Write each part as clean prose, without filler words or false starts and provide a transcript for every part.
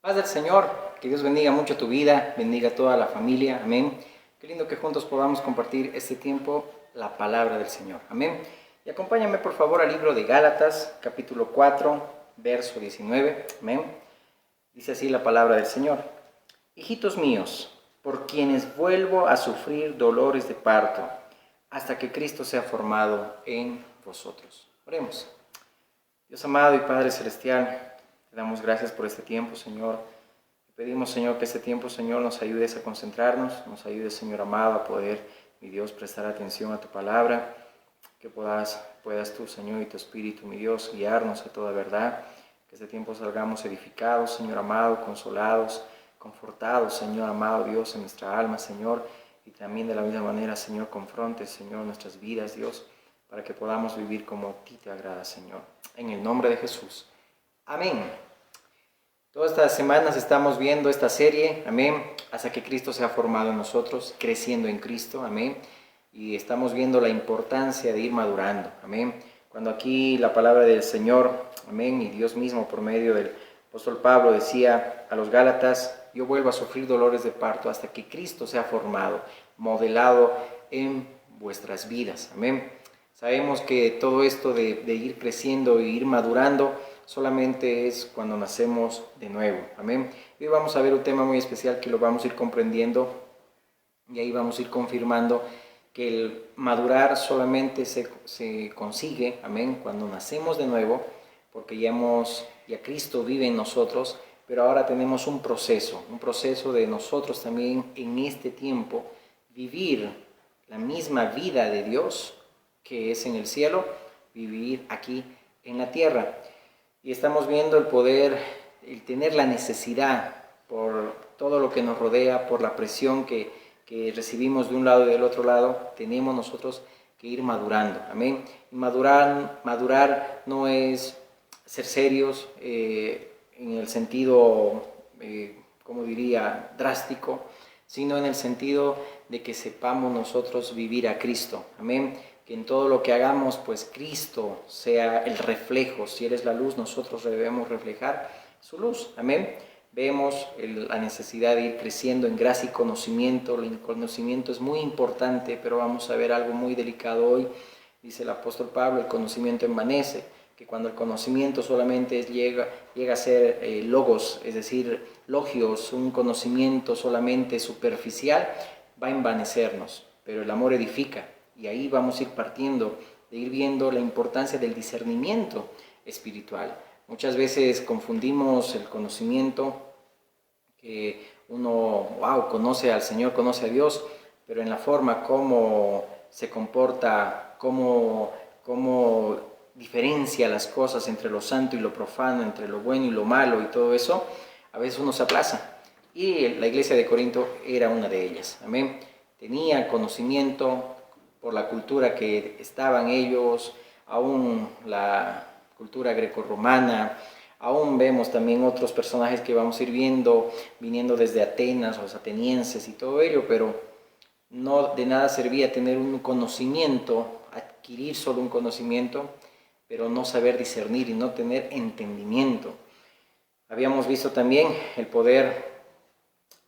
Paz del Señor, que Dios bendiga mucho tu vida, bendiga a toda la familia, amén. Qué lindo que juntos podamos compartir este tiempo, la palabra del Señor, amén. Y acompáñame por favor al libro de Gálatas, capítulo 4, verso 19, amén. Dice así la palabra del Señor. Hijitos míos, por quienes vuelvo a sufrir dolores de parto, hasta que Cristo sea formado en vosotros. Oremos. Dios amado y Padre Celestial, te damos gracias por este tiempo, Señor. Te pedimos, Señor, que este tiempo, Señor, nos ayudes a concentrarnos, nos ayudes, Señor amado, a poder, mi Dios, prestar atención a tu palabra, que puedas tú, Señor, y tu Espíritu, mi Dios, guiarnos a toda verdad, que este tiempo salgamos edificados, Señor amado, consolados, confortados, Señor amado, Dios, en nuestra alma, Señor, y también de la misma manera, Señor, confrontes, Señor, nuestras vidas, Dios, para que podamos vivir como a ti te agrada, Señor. En el nombre de Jesús. Amén. Todas estas semanas estamos viendo esta serie, amén, hasta que Cristo sea formado en nosotros, creciendo en Cristo, amén. Y estamos viendo la importancia de ir madurando, amén. Cuando aquí la palabra del Señor, amén, y Dios mismo por medio del apóstol Pablo decía a los Gálatas, yo vuelvo a sufrir dolores de parto hasta que Cristo sea formado, modelado en vuestras vidas, amén. Sabemos que todo esto de ir creciendo e ir madurando solamente es cuando nacemos de nuevo, amén. Hoy vamos a ver un tema muy especial que lo vamos a ir comprendiendo y ahí vamos a ir confirmando que el madurar solamente se consigue, amén, cuando nacemos de nuevo, porque ya Cristo vive en nosotros, pero ahora tenemos un proceso de nosotros también en este tiempo vivir la misma vida de Dios que es en el cielo, vivir aquí en la tierra. Y estamos viendo el poder, el tener la necesidad por todo lo que nos rodea, por la presión que recibimos de un lado y del otro lado, tenemos nosotros que ir madurando, amén. Y madurar no es ser serios en el sentido, como diría, drástico, sino en el sentido de que sepamos nosotros vivir a Cristo, amén. Que en todo lo que hagamos, pues Cristo sea el reflejo. Si Él es la luz, nosotros debemos reflejar su luz. Amén. Vemos la necesidad de ir creciendo en gracia y conocimiento. El conocimiento es muy importante, pero vamos a ver algo muy delicado hoy. Dice el apóstol Pablo, el conocimiento envanece. Que cuando el conocimiento solamente llega a ser logos, es decir, logios, un conocimiento solamente superficial, va a envanecernos. Pero el amor edifica. Y ahí vamos a ir partiendo de ir viendo la importancia del discernimiento espiritual. Muchas veces confundimos el conocimiento, que uno, conoce al Señor, conoce a Dios, pero en la forma como se comporta, cómo diferencia las cosas entre lo santo y lo profano, entre lo bueno y lo malo y todo eso, a veces uno se aplaza. Y la iglesia de Corinto era una de ellas. Amén. Tenía conocimiento por la cultura que estaban ellos, aún la cultura grecorromana, aún vemos también otros personajes que vamos a ir viendo, viniendo desde Atenas, los atenienses y todo ello, pero no de nada servía tener un conocimiento, adquirir solo un conocimiento, pero no saber discernir y no tener entendimiento. Habíamos visto también el poder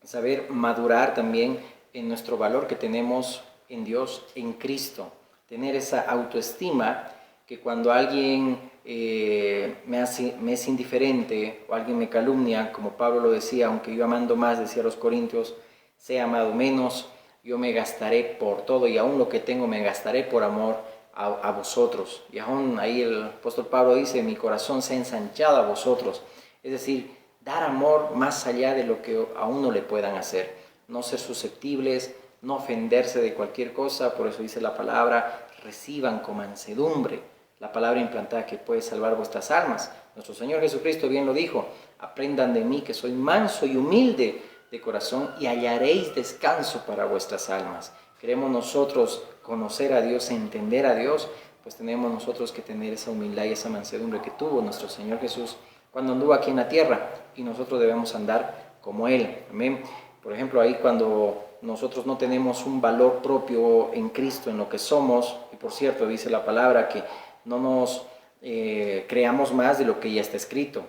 saber madurar también en nuestro valor que tenemos en Dios, en Cristo, tener esa autoestima que cuando alguien me es indiferente o alguien me calumnia, como Pablo lo decía, aunque yo amando más, decía a los Corintios, sea amado menos, yo me gastaré por todo y aún lo que tengo me gastaré por amor a vosotros. Y aún ahí el apóstol Pablo dice, mi corazón se ha ensanchado a vosotros. Es decir, dar amor más allá de lo que a uno le puedan hacer, no ser susceptibles, no ofenderse de cualquier cosa. Por eso dice la palabra, reciban con mansedumbre, la palabra implantada que puede salvar vuestras almas. Nuestro Señor Jesucristo bien lo dijo, aprendan de mí que soy manso y humilde de corazón y hallaréis descanso para vuestras almas. Queremos nosotros conocer a Dios, entender a Dios, pues tenemos nosotros que tener esa humildad y esa mansedumbre que tuvo nuestro Señor Jesús cuando anduvo aquí en la tierra, y nosotros debemos andar como Él. Amén. Por ejemplo, ahí cuando nosotros no tenemos un valor propio en Cristo, en lo que somos, y por cierto dice la palabra que no nos creamos más de lo que ya está escrito.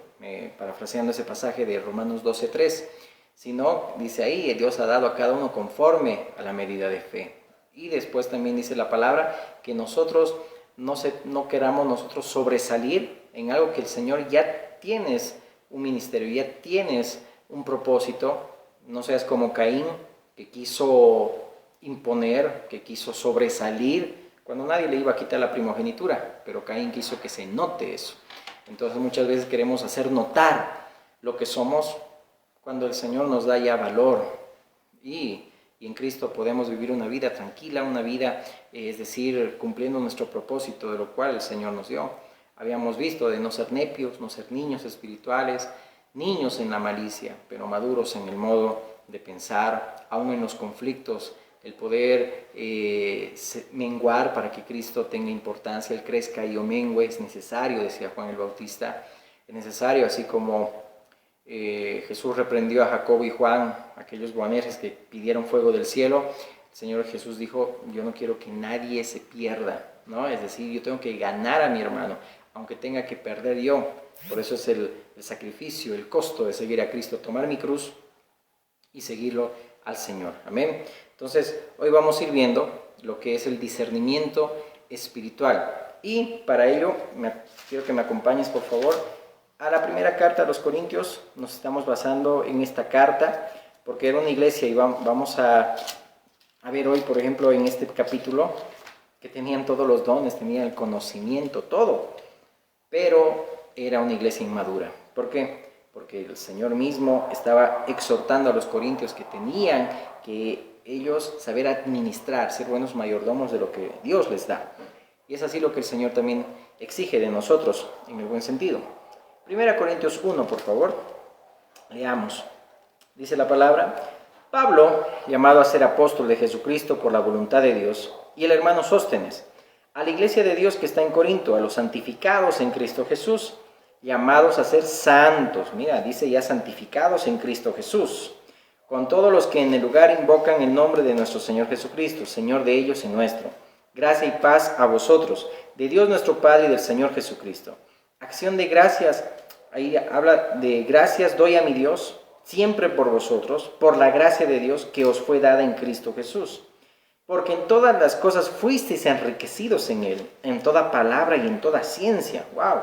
parafraseando ese pasaje de Romanos 12:3, sino, dice ahí, Dios ha dado a cada uno conforme a la medida de fe. Y después también dice la palabra que nosotros no queramos nosotros sobresalir en algo que el Señor ya tienes un ministerio, ya tienes un propósito. No seas como Caín, que quiso imponer, que quiso sobresalir, cuando nadie le iba a quitar la primogenitura, pero Caín quiso que se note eso. Entonces muchas veces queremos hacer notar lo que somos cuando el Señor nos da ya valor y en Cristo podemos vivir una vida tranquila, una vida, es decir, cumpliendo nuestro propósito de lo cual el Señor nos dio. Habíamos visto de no ser nepios, no ser niños espirituales, niños en la malicia, pero maduros en el modo de pensar, aún en los conflictos, el poder menguar para que Cristo tenga importancia, Él crezca y yo mengue, es necesario, decía Juan el Bautista, es necesario, así como Jesús reprendió a Jacobo y Juan, aquellos boanerges que pidieron fuego del cielo. El Señor Jesús dijo, yo no quiero que nadie se pierda, ¿no? Es decir, yo tengo que ganar a mi hermano, aunque tenga que perder yo. Por eso es el sacrificio, el costo de seguir a Cristo, tomar mi cruz y seguirlo al Señor. Amén. Entonces, hoy vamos a ir viendo lo que es el discernimiento espiritual. Y para ello, quiero que me acompañes, por favor, a la primera carta a los Corintios. Nos estamos basando en esta carta, porque era una iglesia, y vamos a ver hoy, por ejemplo, en este capítulo, que tenían todos los dones, tenían el conocimiento, todo, pero era una iglesia inmadura. ¿Por qué? Porque el Señor mismo estaba exhortando a los corintios que tenían que ellos saber administrar, ser buenos mayordomos de lo que Dios les da. Y es así lo que el Señor también exige de nosotros, en el buen sentido. 1 Corintios 1, por favor, leamos. Dice la palabra, Pablo, llamado a ser apóstol de Jesucristo por la voluntad de Dios, y el hermano Sóstenes, a la iglesia de Dios que está en Corinto, a los santificados en Cristo Jesús, llamados a ser santos, mira, dice ya santificados en Cristo Jesús, con todos los que en el lugar invocan el nombre de nuestro Señor Jesucristo, Señor de ellos y nuestro. Gracia y paz a vosotros, de Dios nuestro Padre y del Señor Jesucristo. Acción de gracias, ahí habla de gracias doy a mi Dios, siempre por vosotros, por la gracia de Dios que os fue dada en Cristo Jesús. Porque en todas las cosas fuisteis enriquecidos en Él, en toda palabra y en toda ciencia. ¡Wow!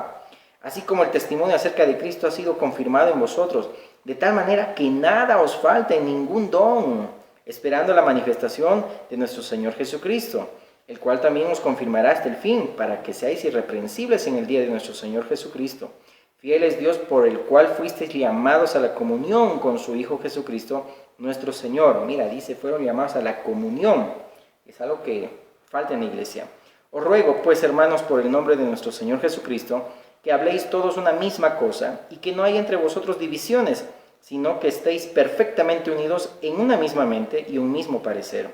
Así como el testimonio acerca de Cristo ha sido confirmado en vosotros, de tal manera que nada os falta en ningún don, esperando la manifestación de nuestro Señor Jesucristo, el cual también os confirmará hasta el fin, para que seáis irreprensibles en el día de nuestro Señor Jesucristo. Fiel es Dios por el cual fuisteis llamados a la comunión con su Hijo Jesucristo, nuestro Señor. Mira, dice, fueron llamados a la comunión. Es algo que falta en la iglesia. Os ruego, pues, hermanos, por el nombre de nuestro Señor Jesucristo, que habléis todos una misma cosa, y que no haya entre vosotros divisiones, sino que estéis perfectamente unidos en una misma mente y un mismo parecer.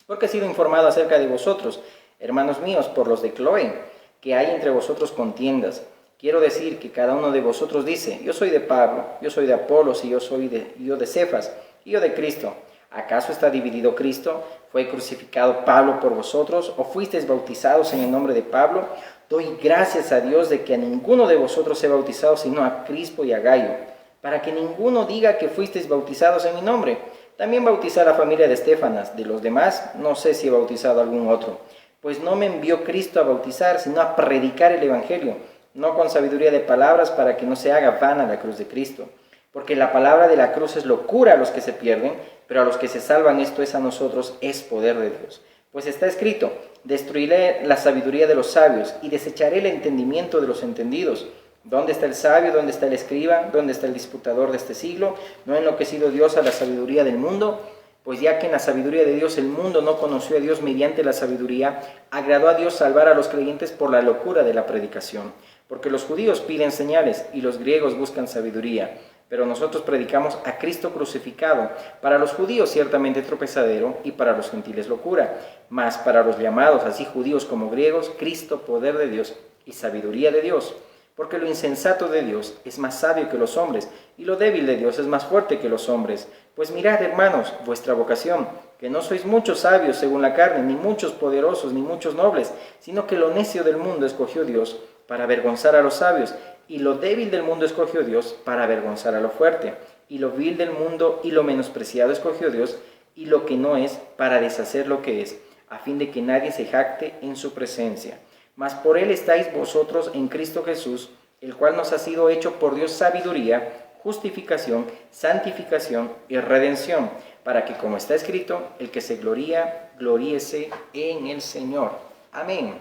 Porque he sido informado acerca de vosotros, hermanos míos, por los de Cloé, que hay entre vosotros contiendas. Quiero decir que cada uno de vosotros dice, yo soy de Pablo, yo soy de Apolos, y yo de Cefas, y yo de Cristo. ¿Acaso está dividido Cristo? ¿Fue crucificado Pablo por vosotros? ¿O fuisteis bautizados en el nombre de Pablo? Doy gracias a Dios de que a ninguno de vosotros he bautizado, sino a Crispo y a Gayo, para que ninguno diga que fuisteis bautizados en mi nombre. También bauticé a la familia de Estéfanas, de los demás no sé si he bautizado a algún otro. Pues no me envió Cristo a bautizar, sino a predicar el Evangelio, no con sabiduría de palabras, para que no se haga vana la cruz de Cristo. Porque la palabra de la cruz es locura a los que se pierden, pero a los que se salvan esto es a nosotros, es poder de Dios. Pues está escrito, destruiré la sabiduría de los sabios y desecharé el entendimiento de los entendidos. ¿Dónde está el sabio? ¿Dónde está el escriba? ¿Dónde está el disputador de este siglo? ¿No ha enloquecido Dios a la sabiduría del mundo? Pues ya que en la sabiduría de Dios el mundo no conoció a Dios mediante la sabiduría, agradó a Dios salvar a los creyentes por la locura de la predicación. Porque los judíos piden señales y los griegos buscan sabiduría. Pero nosotros predicamos a Cristo crucificado, para los judíos ciertamente tropezadero y para los gentiles locura, mas para los llamados, así judíos como griegos, Cristo poder de Dios y sabiduría de Dios. Porque lo insensato de Dios es más sabio que los hombres, y lo débil de Dios es más fuerte que los hombres. Pues mirad, hermanos, vuestra vocación, que no sois muchos sabios según la carne, ni muchos poderosos, ni muchos nobles, sino que lo necio del mundo escogió Dios, para avergonzar a los sabios. Y lo débil del mundo escogió Dios para avergonzar a lo fuerte. Y lo vil del mundo y lo menospreciado escogió Dios, y lo que no es, para deshacer lo que es, a fin de que nadie se jacte en su presencia. Mas por él estáis vosotros en Cristo Jesús, el cual nos ha sido hecho por Dios sabiduría, justificación, santificación y redención, para que, como está escrito, el que se gloría, gloríese en el Señor. Amén.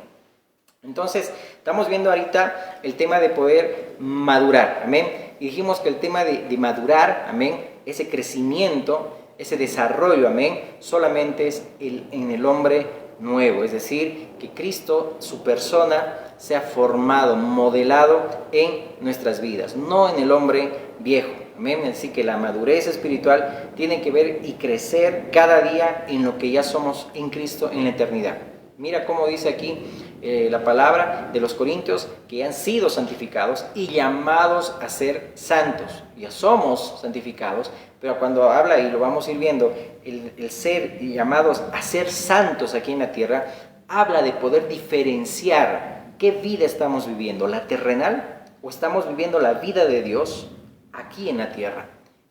Entonces, estamos viendo ahorita el tema de poder madurar. Amén. Y dijimos que el tema de madurar, amén, ese crecimiento, ese desarrollo, amén, solamente es en el hombre nuevo. Es decir, que Cristo, su persona, sea formado, modelado en nuestras vidas, no en el hombre viejo. Amén. Así que la madurez espiritual tiene que ver y crecer cada día en lo que ya somos en Cristo en la eternidad. Mira cómo dice aquí la palabra de los Corintios, que han sido santificados y llamados a ser santos. Ya somos santificados, pero cuando habla, y lo vamos a ir viendo, el ser llamados a ser santos aquí en la tierra, habla de poder diferenciar qué vida estamos viviendo, la terrenal, o estamos viviendo la vida de Dios aquí en la tierra.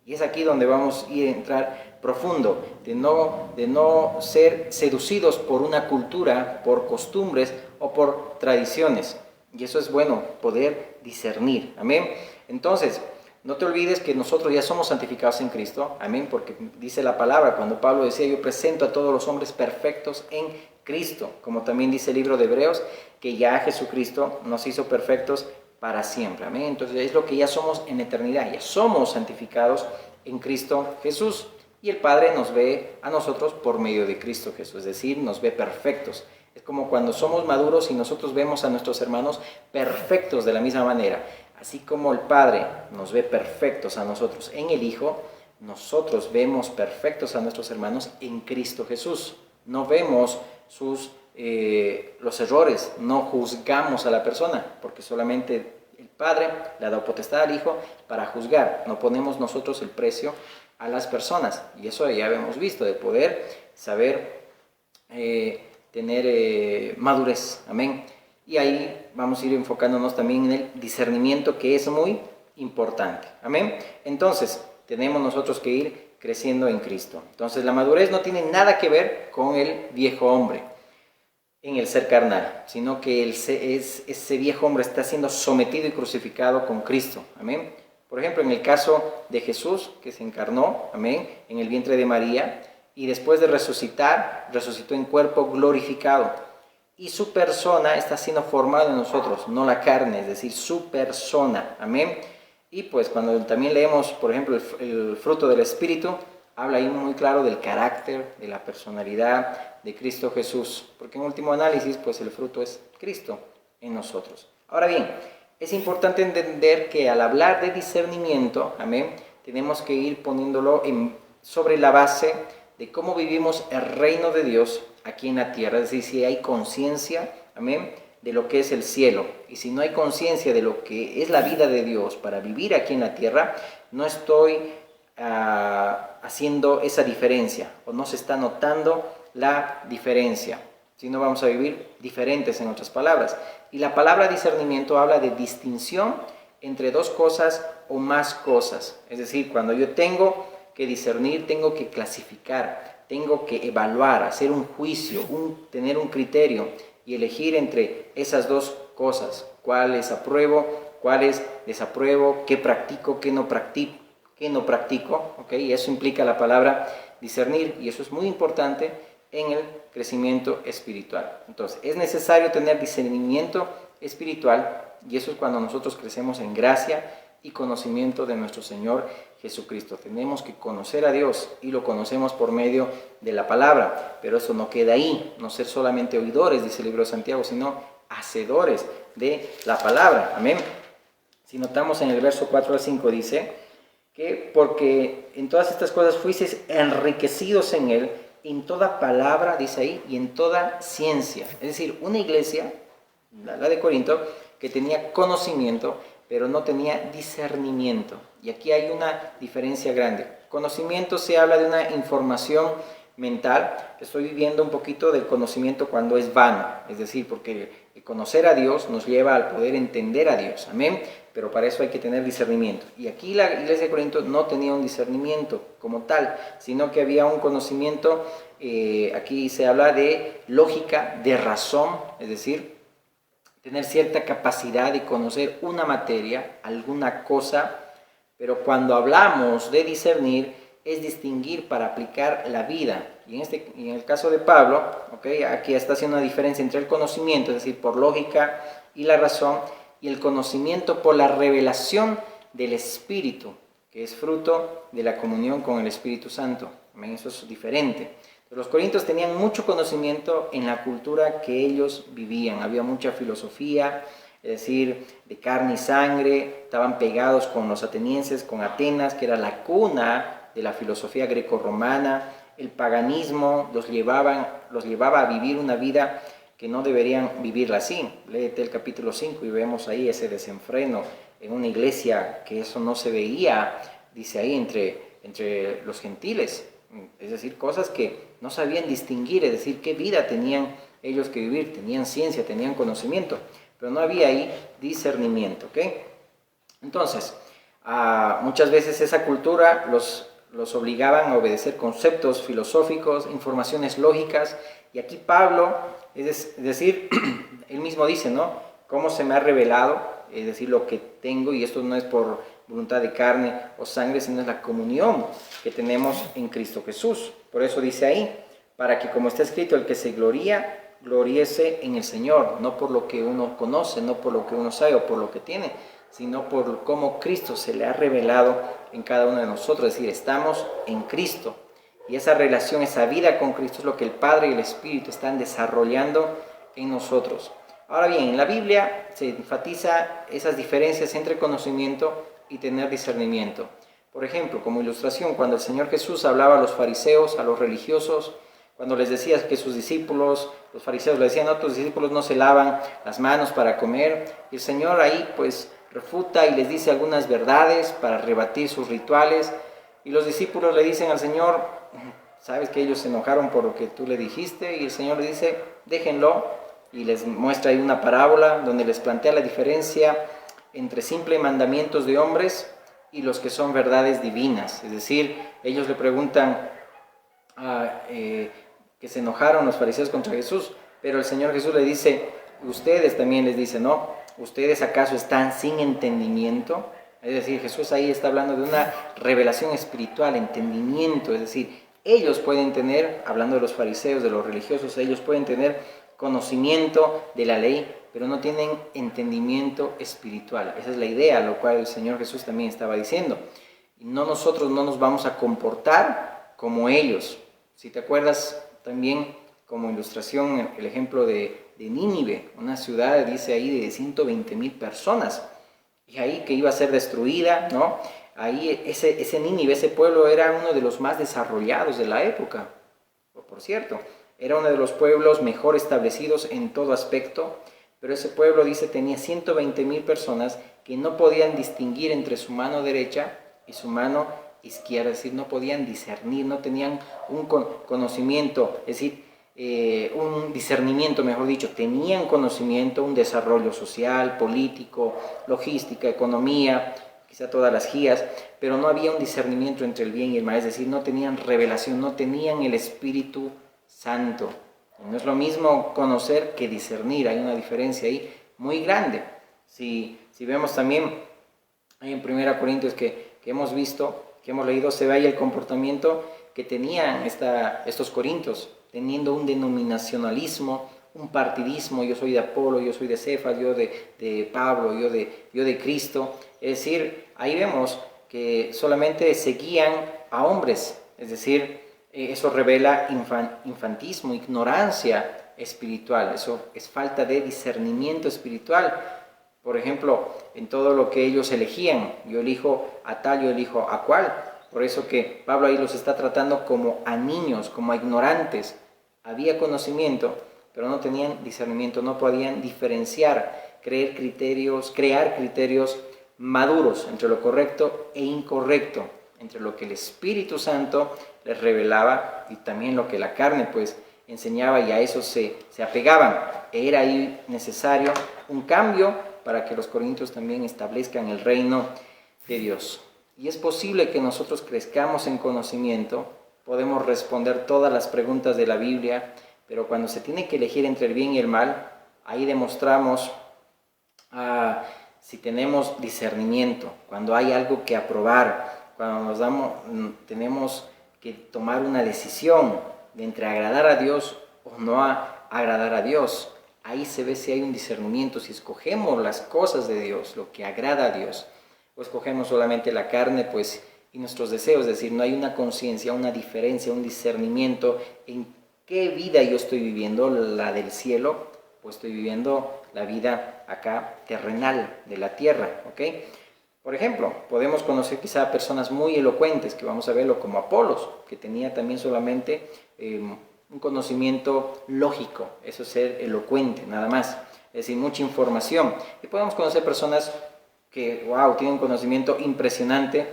Y es aquí donde vamos a ir a entrar profundo, de no ser seducidos por una cultura, por costumbres o por tradiciones. Y eso es bueno, poder discernir. Amén. Entonces, no te olvides que nosotros ya somos santificados en Cristo. Amén. Porque dice la palabra, cuando Pablo decía, yo presento a todos los hombres perfectos en Cristo. Como también dice el libro de Hebreos, que ya Jesucristo nos hizo perfectos para siempre. Amén. Entonces es lo que ya somos en eternidad. Ya somos santificados en Cristo Jesús. Y el Padre nos ve a nosotros por medio de Cristo Jesús, es decir, nos ve perfectos. Es como cuando somos maduros y nosotros vemos a nuestros hermanos perfectos de la misma manera. Así como el Padre nos ve perfectos a nosotros en el Hijo, nosotros vemos perfectos a nuestros hermanos en Cristo Jesús. No vemos los errores, no juzgamos a la persona, porque solamente el Padre le ha dado potestad al Hijo para juzgar. No ponemos nosotros el precio a las personas, y eso ya hemos visto, de poder saber tener madurez. Amén. Y ahí vamos a ir enfocándonos también en el discernimiento, que es muy importante. Amén. Entonces, tenemos nosotros que ir creciendo en Cristo. Entonces, la madurez no tiene nada que ver con el viejo hombre en el ser carnal, sino que ese viejo hombre está siendo sometido y crucificado con Cristo. Amén. Por ejemplo, en el caso de Jesús, que se encarnó, amén, en el vientre de María, y después de resucitar, resucitó en cuerpo glorificado. Y su persona está siendo formada en nosotros, no la carne, es decir, su persona, amén. Y pues cuando también leemos, por ejemplo, el fruto del Espíritu, habla ahí muy claro del carácter, de la personalidad de Cristo Jesús, porque en último análisis, pues el fruto es Cristo en nosotros. Ahora bien, es importante entender que al hablar de discernimiento, amén, tenemos que ir poniéndolo sobre la base de cómo vivimos el reino de Dios aquí en la tierra. Es decir, si hay conciencia, amén, de lo que es el cielo. Y si no hay conciencia de lo que es la vida de Dios para vivir aquí en la tierra, no estoy haciendo esa diferencia, o no se está notando la diferencia. Si no, vamos a vivir diferentes, en otras palabras. Y la palabra discernimiento habla de distinción entre dos cosas o más cosas. Es decir, cuando yo tengo que discernir, tengo que clasificar, tengo que evaluar, hacer un juicio, tener un criterio y elegir entre esas dos cosas. ¿Cuáles apruebo? ¿Cuáles desapruebo? ¿Qué practico? ¿Qué no practico? ¿Okay? Y eso implica la palabra discernir, y eso es muy importante en el crecimiento espiritual. Entonces, es necesario tener discernimiento espiritual, y eso es cuando nosotros crecemos en gracia y conocimiento de nuestro Señor Jesucristo. Tenemos que conocer a Dios, y lo conocemos por medio de la palabra, pero eso no queda ahí, no ser solamente oidores, dice el libro de Santiago, sino hacedores de la palabra. Amén. Si notamos en el verso 4 al 5 dice que porque en todas estas cosas fuisteis enriquecidos en Él, en toda palabra, dice ahí, y en toda ciencia. Es decir, una iglesia, la de Corinto, que tenía conocimiento, pero no tenía discernimiento. Y aquí hay una diferencia grande. Conocimiento se habla de una información mental. Estoy viviendo un poquito del conocimiento cuando es vano, es decir, porque conocer a Dios nos lleva al poder entender a Dios, amén, pero para eso hay que tener discernimiento. Y aquí la iglesia de Corinto no tenía un discernimiento como tal, sino que había un conocimiento, aquí se habla de lógica, de razón, es decir, tener cierta capacidad de conocer una materia, alguna cosa, pero cuando hablamos de discernir, es distinguir para aplicar la vida. Y en el caso de Pablo, ¿okay? Aquí está haciendo una diferencia entre el conocimiento, es decir, por lógica y la razón, y el conocimiento por la revelación del Espíritu, que es fruto de la comunión con el Espíritu Santo. Eso es diferente. Los corintios tenían mucho conocimiento en la cultura que ellos vivían. Había mucha filosofía, es decir, de carne y sangre. Estaban pegados con los atenienses, con Atenas, que era la cuna de la filosofía grecorromana. El paganismo los llevaba a vivir una vida que no deberían vivirla así. Léete el capítulo 5 y vemos ahí ese desenfreno en una iglesia, que eso no se veía, dice ahí, entre los gentiles. Es decir, cosas que no sabían distinguir, es decir, qué vida tenían ellos que vivir. Tenían ciencia, tenían conocimiento, pero no había ahí discernimiento, ¿ok? Entonces, muchas veces esa cultura los obligaban a obedecer conceptos filosóficos, informaciones lógicas, y aquí Pablo, es decir, él mismo dice, ¿no? ¿Cómo se me ha revelado? Es decir, lo que tengo, y esto no es por voluntad de carne o sangre, sino es la comunión que tenemos en Cristo Jesús. Por eso dice ahí, para que como está escrito, el que se gloría, gloríese en el Señor, no por lo que uno conoce, no por lo que uno sabe o por lo que tiene, sino por cómo Cristo se le ha revelado en cada uno de nosotros. Es decir, estamos en Cristo, y esa relación, esa vida con Cristo es lo que el Padre y el Espíritu están desarrollando en nosotros. Ahora bien, en la Biblia se enfatiza esas diferencias entre conocimiento y tener discernimiento. Por ejemplo, como ilustración, cuando el Señor Jesús hablaba a los fariseos, a los religiosos, cuando les decía que sus discípulos, los fariseos le decían, no, tus discípulos no se lavan las manos para comer, y el Señor ahí pues refuta y les dice algunas verdades para rebatir sus rituales, y los discípulos le dicen al Señor, sabes que ellos se enojaron por lo que tú le dijiste, y el Señor le dice, déjenlo, y les muestra ahí una parábola donde les plantea la diferencia entre simples mandamientos de hombres y los que son verdades divinas. Es decir, ellos le preguntan que se enojaron los fariseos contra Jesús, pero el Señor Jesús le dice, ustedes también les dice, ¿no? ¿Ustedes acaso están sin entendimiento? Es decir, Jesús ahí está hablando de una revelación espiritual, entendimiento, es decir, ellos pueden tener, hablando de los fariseos, de los religiosos, ellos pueden tener conocimiento de la ley, pero no tienen entendimiento espiritual. Esa es la idea, lo cual el Señor Jesús también estaba diciendo. Y nosotros no nos vamos a comportar como ellos. Si te acuerdas también, como ilustración, el ejemplo de Nínive, una ciudad, dice ahí, de 120,000 personas, y ahí que iba a ser destruida, ¿no? Ahí ese Nínive, ese pueblo era uno de los más desarrollados de la época, por cierto. Era uno de los pueblos mejor establecidos en todo aspecto, pero ese pueblo, dice, tenía 120,000 personas que no podían distinguir entre su mano derecha y su mano izquierda, es decir, no podían discernir, no tenían un conocimiento, es decir, un discernimiento, mejor dicho, tenían conocimiento, un desarrollo social, político, logística, economía, quizá todas las guías, pero no había un discernimiento entre el bien y el mal, es decir, no tenían revelación, no tenían el Espíritu Santo. No es lo mismo conocer que discernir, hay una diferencia ahí muy grande. Si vemos también ahí en 1 Corintios que hemos visto, que hemos leído, se ve ahí el comportamiento que tenían estos corintios, teniendo un denominacionalismo, un partidismo, yo soy de Apolo, yo soy de Cefas, yo de Pablo, yo de Cristo. Es decir, ahí vemos que solamente seguían a hombres, es decir, eso revela infantismo, ignorancia espiritual, eso es falta de discernimiento espiritual. Por ejemplo, en todo lo que ellos elegían, yo elijo a tal, yo elijo a cual. Por eso que Pablo ahí los está tratando como a niños, como a ignorantes. Había conocimiento, pero no tenían discernimiento, no podían diferenciar, crear criterios maduros entre lo correcto e incorrecto, entre lo que el Espíritu Santo les revelaba y también lo que la carne pues enseñaba, y a eso se apegaban. era ahí necesario un cambio para que los corintios también establezcan el reino de Dios. Y es posible que nosotros crezcamos en conocimiento, podemos responder todas las preguntas de la Biblia, pero cuando se tiene que elegir entre el bien y el mal, ahí demostramos si tenemos discernimiento, cuando hay algo que aprobar, cuando tenemos que tomar una decisión de entre agradar a Dios o no agradar a Dios. Ahí se ve si hay un discernimiento, si escogemos las cosas de Dios, lo que agrada a Dios, o escogemos solamente la carne, pues, y nuestros deseos. Es decir, no hay una conciencia, una diferencia, un discernimiento en qué vida yo estoy viviendo, la del cielo, pues estoy viviendo la vida acá terrenal, de la tierra, ¿ok? Por ejemplo, podemos conocer quizá personas muy elocuentes, que vamos a verlo como Apolos, que tenía también solamente un conocimiento lógico, eso es ser elocuente, nada más, es decir, mucha información. Y podemos conocer personas que, wow, tienen un conocimiento impresionante,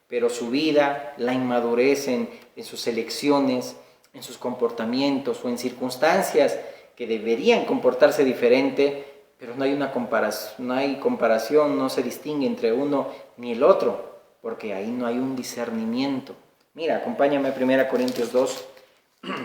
pero su vida, la inmadurez en sus elecciones, en sus comportamientos o en circunstancias que deberían comportarse diferente, pero no hay comparación, no se distingue entre uno ni el otro, porque ahí no hay un discernimiento. Mira, acompáñame a 1 Corintios 2,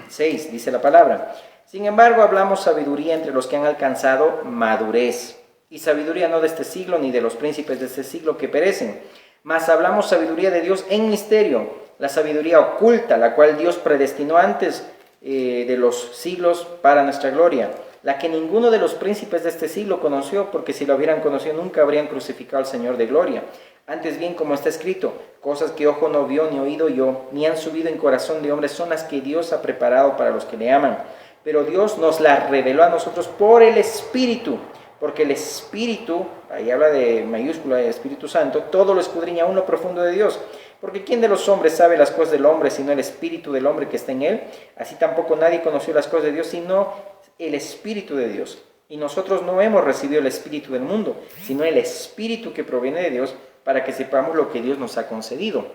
6, dice la palabra. Sin embargo, hablamos sabiduría entre los que han alcanzado madurez, y sabiduría no de este siglo, ni de los príncipes de este siglo que perecen, mas hablamos sabiduría de Dios en misterio, la sabiduría oculta, la cual Dios predestinó antes de los siglos para nuestra gloria, la que ninguno de los príncipes de este siglo conoció, porque si lo hubieran conocido nunca habrían crucificado al Señor de gloria. Antes bien, como está escrito, cosas que ojo no vio, ni oído yo, ni han subido en corazón de hombre, son las que Dios ha preparado para los que le aman. Pero Dios nos las reveló a nosotros por el Espíritu, porque el Espíritu, ahí habla de mayúscula de Espíritu Santo, todo lo escudriña aún lo profundo de Dios. Porque ¿quién de los hombres sabe las cosas del hombre, sino el Espíritu del hombre que está en él? Así tampoco nadie conoció las cosas de Dios, sino el Espíritu de Dios. Y nosotros no hemos recibido el Espíritu del mundo, sino el Espíritu que proviene de Dios, para que sepamos lo que Dios nos ha concedido.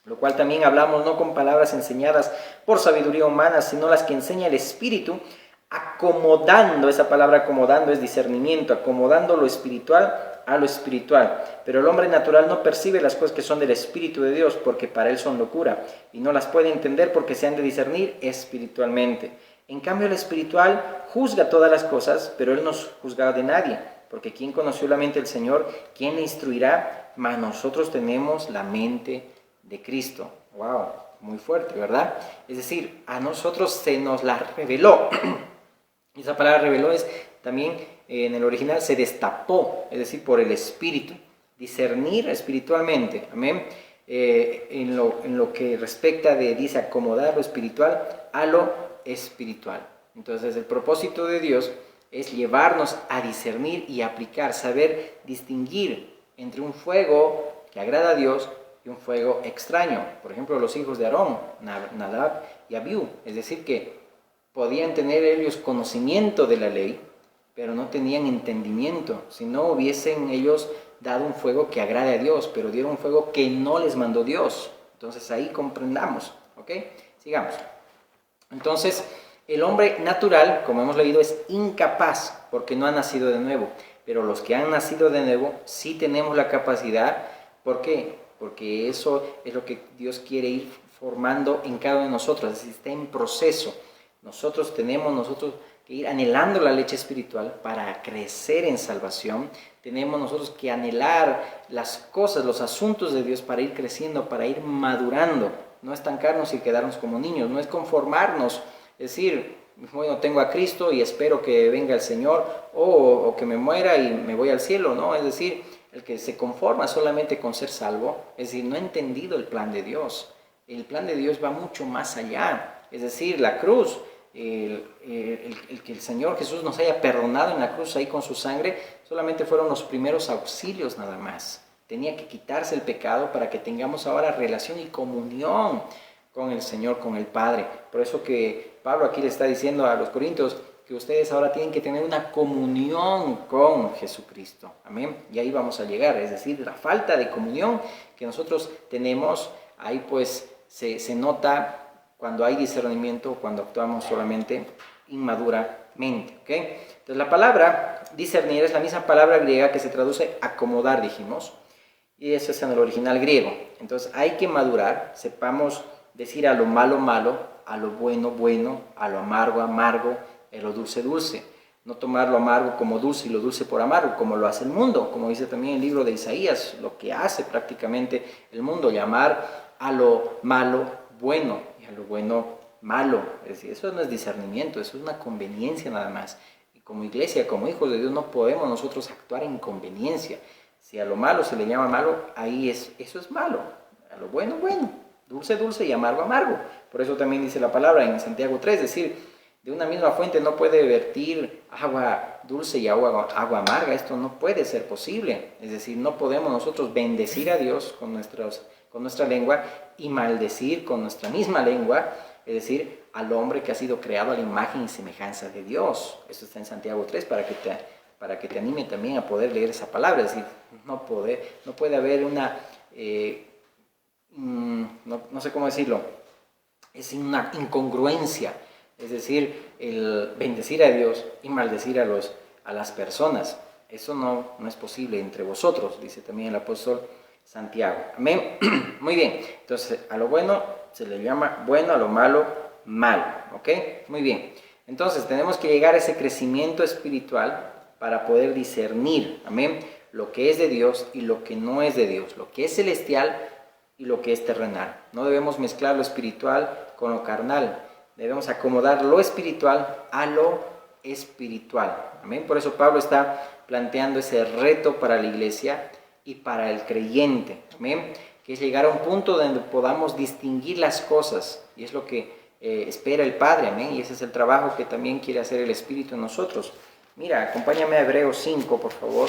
Lo cual también hablamos no con palabras enseñadas por sabiduría humana, sino las que enseña el Espíritu, acomodando, esa palabra acomodando es discernimiento, acomodando lo espiritual a lo espiritual. Pero el hombre natural no percibe las cosas que son del Espíritu de Dios, porque para él son locura, y no las puede entender porque se han de discernir espiritualmente. En cambio, el espiritual juzga todas las cosas, pero él no es juzgado de nadie, porque ¿quién conoció la mente del Señor? ¿Quién le instruirá? Mas nosotros tenemos la mente de Cristo. ¡Wow! Muy fuerte, ¿verdad? Es decir, a nosotros se nos la reveló. Esa palabra reveló es también, en el original, se destapó, es decir, por el Espíritu. Discernir espiritualmente, amén. En lo que respecta de, dice, acomodar lo espiritual a lo espiritual. Entonces, el propósito de Dios es llevarnos a discernir y aplicar, saber distinguir entre un fuego que agrada a Dios y un fuego extraño. Por ejemplo, los hijos de Aarón, Nadab y Abiú, es decir, que podían tener ellos conocimiento de la ley, pero no tenían entendimiento. Si no hubiesen ellos dado un fuego que agrade a Dios, pero dieron un fuego que no les mandó Dios. Entonces ahí comprendamos, ¿ok? Sigamos. Entonces, el hombre natural, como hemos leído, es incapaz porque no ha nacido de nuevo. Pero los que han nacido de nuevo sí tenemos la capacidad. ¿Por qué? Porque eso es lo que Dios quiere ir formando en cada uno de nosotros. Es decir, está en proceso. Nosotros tenemos que ir anhelando la leche espiritual para crecer en salvación. Tenemos nosotros que anhelar las cosas, los asuntos de Dios para ir creciendo, para ir madurando. No estancarnos y quedarnos como niños, no es conformarnos. Es decir, bueno, tengo a Cristo y espero que venga el Señor o que me muera y me voy al cielo, ¿no? Es decir, el que se conforma solamente con ser salvo, es decir, no ha entendido el plan de Dios. El plan de Dios va mucho más allá. Es decir, la cruz, el que el Señor Jesús nos haya perdonado en la cruz ahí con su sangre, solamente fueron los primeros auxilios nada más. Tenía que quitarse el pecado para que tengamos ahora relación y comunión con el Señor, con el Padre. Por eso que Pablo aquí le está diciendo a los corintios que ustedes ahora tienen que tener una comunión con Jesucristo. Amén. Y ahí vamos a llegar. Es decir, la falta de comunión que nosotros tenemos, ahí pues se nota cuando hay discernimiento, cuando actuamos solamente mente, ¿ok? Entonces la palabra discernir es la misma palabra griega que se traduce acomodar, dijimos, y eso es en el original griego. Entonces hay que madurar, sepamos decir a lo malo, malo, a lo bueno, bueno, a lo amargo, amargo, a lo dulce, dulce. No tomar lo amargo como dulce y lo dulce por amargo, como lo hace el mundo, como dice también el libro de Isaías, lo que hace prácticamente el mundo, llamar a lo malo bueno y a lo bueno malo. Es decir, eso no es discernimiento, eso es una conveniencia nada más. Y como iglesia, como hijos de Dios, no podemos nosotros actuar en conveniencia. Si a lo malo se le llama malo, eso es malo. A lo bueno, bueno. Dulce, dulce y amargo, amargo. Por eso también dice la palabra en Santiago 3, es decir, de una misma fuente no puede vertir agua dulce y agua amarga. Esto no puede ser posible. Es decir, no podemos nosotros bendecir a Dios con nuestra lengua y maldecir con nuestra misma lengua, es decir, al hombre que ha sido creado a la imagen y semejanza de Dios. Esto está en Santiago 3 para que te anime también a poder leer esa palabra. Es decir, no puede haber una... no sé cómo decirlo, es una incongruencia, es decir, el bendecir a Dios y maldecir a las personas. Eso no es posible entre vosotros, dice también el apóstol Santiago. Amén. Muy bien, entonces a lo bueno se le llama bueno, a lo malo, malo. ¿Ok? Muy bien. Entonces tenemos que llegar a ese crecimiento espiritual para poder discernir, amén, lo que es de Dios y lo que no es de Dios, lo que es celestial y lo que es terrenal. No debemos mezclar lo espiritual con lo carnal. Debemos acomodar lo espiritual a lo espiritual. Amén. Por eso Pablo está planteando ese reto para la iglesia y para el creyente. Amén. Que es llegar a un punto donde podamos distinguir las cosas. Y es lo que espera el Padre. Amén. Y ese es el trabajo que también quiere hacer el Espíritu en nosotros. Mira, acompáñame a Hebreos 5, por favor.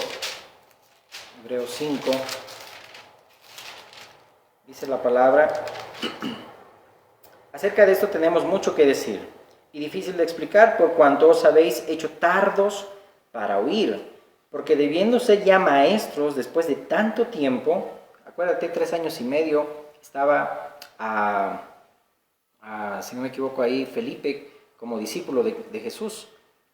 Hebreos 5. Dice la palabra, acerca de esto tenemos mucho que decir y difícil de explicar por cuanto os habéis hecho tardos para oír, porque debiendo ser ya maestros después de tanto tiempo, acuérdate, 3 años y medio, estaba, si no me equivoco ahí, Felipe como discípulo de Jesús,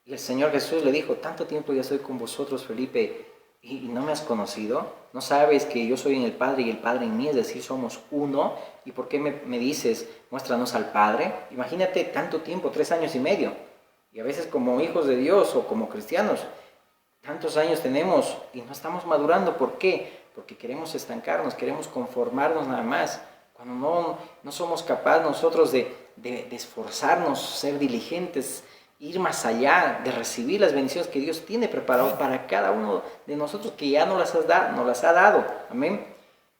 y el Señor Jesús le dijo, tanto tiempo ya estoy con vosotros, Felipe, ¿y no me has conocido? ¿No sabes que yo soy en el Padre y el Padre en mí? Es decir, somos uno. ¿Y por qué me dices, muéstranos al Padre? Imagínate tanto tiempo, 3 años y medio. Y a veces como hijos de Dios o como cristianos, tantos años tenemos y no estamos madurando. ¿Por qué? Porque queremos estancarnos, queremos conformarnos nada más. Cuando no somos capaces nosotros de esforzarnos, ser diligentes, ir más allá, de recibir las bendiciones que Dios tiene preparado para cada uno de nosotros, que ya nos las ha dado. Amén.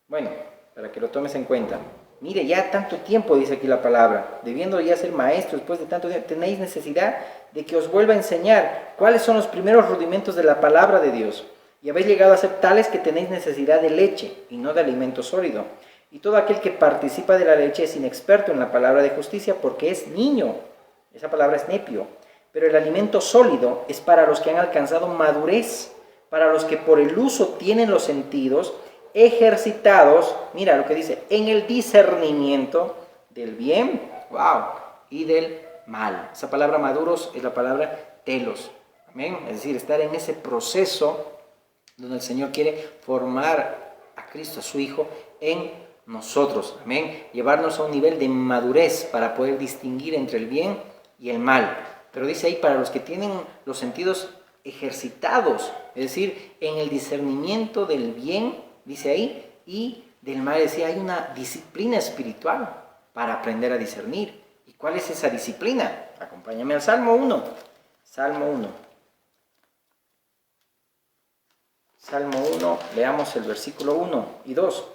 Bueno, para que lo tomes en cuenta. Mire, ya tanto tiempo, dice aquí la palabra, debiendo ya ser maestros después de tanto tiempo, tenéis necesidad de que os vuelva a enseñar cuáles son los primeros rudimentos de la palabra de Dios. Y habéis llegado a ser tales que tenéis necesidad de leche y no de alimento sólido. Y todo aquel que participa de la leche es inexperto en la palabra de justicia porque es niño. Esa palabra es nepio. Pero el alimento sólido es para los que han alcanzado madurez, para los que por el uso tienen los sentidos ejercitados, mira lo que dice, en el discernimiento del bien, wow, y del mal. Esa palabra maduros es la palabra telos, amén. Es decir, estar en ese proceso donde el Señor quiere formar a Cristo, a su Hijo, en nosotros, amén. Llevarnos a un nivel de madurez para poder distinguir entre el bien y el mal. Pero dice ahí, para los que tienen los sentidos ejercitados, es decir, en el discernimiento del bien, dice ahí, y del mal, decía, hay una disciplina espiritual para aprender a discernir. ¿Y cuál es esa disciplina? Acompáñame al Salmo 1. Salmo 1. Salmo 1, leamos el versículo 1 y 2.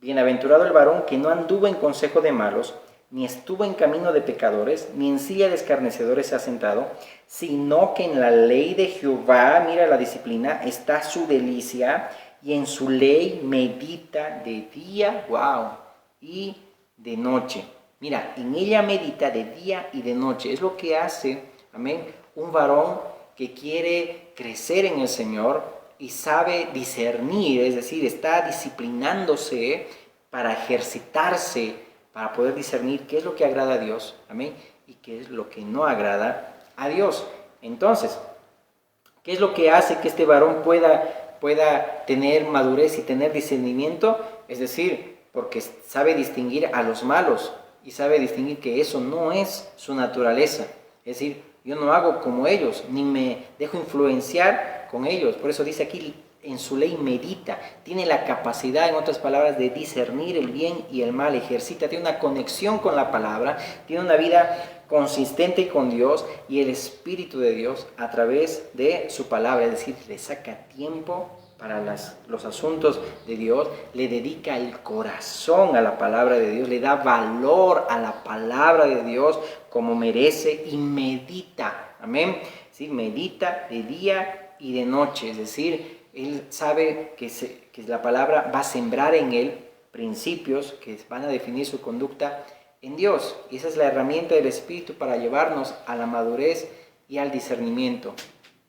Bienaventurado el varón que no anduvo en consejo de malos, ni estuvo en camino de pecadores, ni en silla de escarnecedores se ha sentado, sino que en la ley de Jehová, mira la disciplina, está su delicia, y en su ley medita de día, wow, y de noche. Mira, en ella medita de día y de noche. Es lo que hace, amén, un varón que quiere crecer en el Señor y sabe discernir, es decir, está disciplinándose para ejercitarse, para poder discernir qué es lo que agrada a Dios, amén, y qué es lo que no agrada a Dios. Entonces, ¿qué es lo que hace que este varón pueda tener madurez y tener discernimiento? Es decir, porque sabe distinguir a los malos y sabe distinguir que eso no es su naturaleza. Es decir, yo no hago como ellos, ni me dejo influenciar con ellos. Por eso dice aquí, en su ley medita, tiene la capacidad, en otras palabras, de discernir el bien y el mal, ejercita, tiene una conexión con la palabra, tiene una vida consistente con Dios y el Espíritu de Dios a través de su palabra, es decir, le saca tiempo para los asuntos de Dios, le dedica el corazón a la palabra de Dios, le da valor a la palabra de Dios como merece y medita, amén, ¿sí? Medita de día y de noche, es decir, él sabe que la palabra va a sembrar en él principios que van a definir su conducta en Dios. Y esa es la herramienta del Espíritu para llevarnos a la madurez y al discernimiento.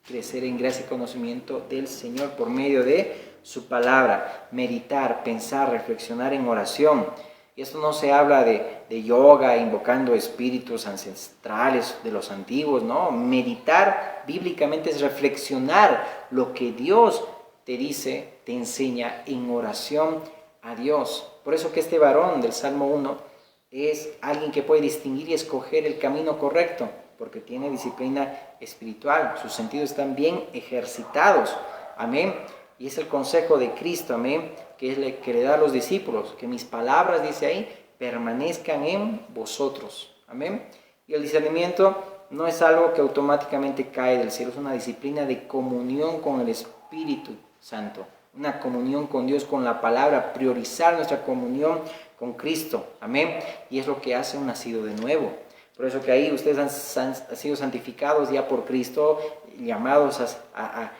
Crecer en gracia y conocimiento del Señor por medio de su palabra. Meditar, pensar, reflexionar en oración. Y esto no se habla de yoga, invocando espíritus ancestrales de los antiguos, ¿no? Meditar bíblicamente es reflexionar lo que Dios te dice, te enseña en oración a Dios. Por eso que este varón del Salmo 1 es alguien que puede distinguir y escoger el camino correcto, porque tiene disciplina espiritual, sus sentidos están bien ejercitados, amén, y es el consejo de Cristo, amén, que le da a los discípulos, que mis palabras, dice ahí, permanezcan en vosotros, amén, y el discernimiento no es algo que automáticamente cae del cielo, es una disciplina de comunión con el Espíritu Santo, una comunión con Dios, con la palabra, priorizar nuestra comunión con Cristo, amén, y es lo que hace un nacido de nuevo. Por eso que ahí ustedes han sido santificados ya por Cristo, llamados a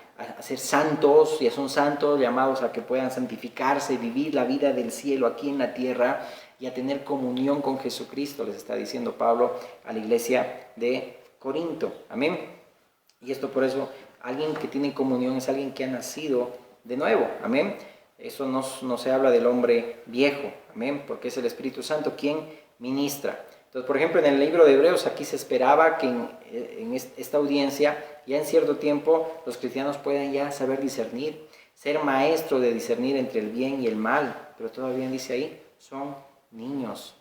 ser santos, ya son santos, llamados a que puedan santificarse, vivir la vida del cielo aquí en la tierra y a tener comunión con Jesucristo, les está diciendo Pablo a la iglesia de Corinto, amén. Y esto por eso, alguien que tiene comunión es alguien que ha nacido de nuevo, amén. Eso no se habla del hombre viejo, amén, porque es el Espíritu Santo quien ministra. Entonces, por ejemplo, en el libro de Hebreos aquí se esperaba que en esta audiencia, ya en cierto tiempo, los cristianos puedan ya saber discernir, ser maestros de discernir entre el bien y el mal, pero todavía dice ahí, son niños.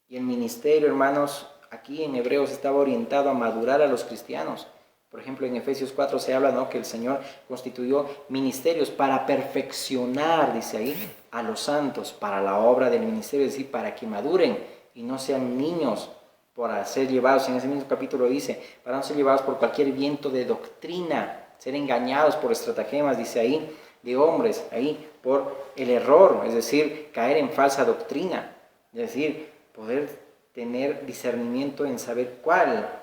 Y el ministerio, hermanos, aquí en Hebreos estaba orientado a madurar a los cristianos. Por ejemplo, en Efesios 4 se habla, ¿no?, que el Señor constituyó ministerios para perfeccionar, dice ahí, a los santos, para la obra del ministerio, es decir, para que maduren y no sean niños para ser llevados, en ese mismo capítulo dice, para no ser llevados por cualquier viento de doctrina, ser engañados por estratagemas, dice ahí, de hombres, ahí, por el error, es decir, caer en falsa doctrina, es decir, poder tener discernimiento en saber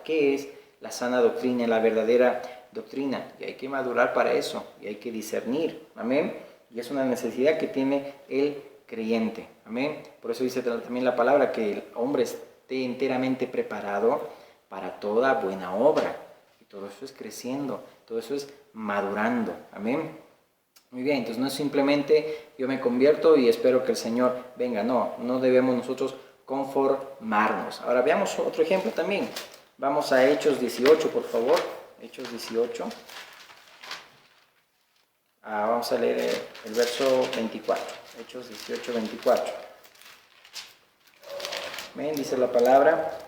qué es la sana doctrina, la verdadera doctrina, y hay que madurar para eso, y hay que discernir, amén, y es una necesidad que tiene el creyente, amén. Por eso dice también la palabra que el hombre esté enteramente preparado para toda buena obra. Y todo eso es creciendo, todo eso es madurando, amén. Muy bien, entonces no es simplemente yo me convierto y espero que el Señor venga, no debemos nosotros conformarnos. Ahora veamos otro ejemplo también. Vamos a Hechos 18, por favor, Hechos 18. Vamos a leer el verso 24, Hechos 18, 24. Ven, dice la palabra.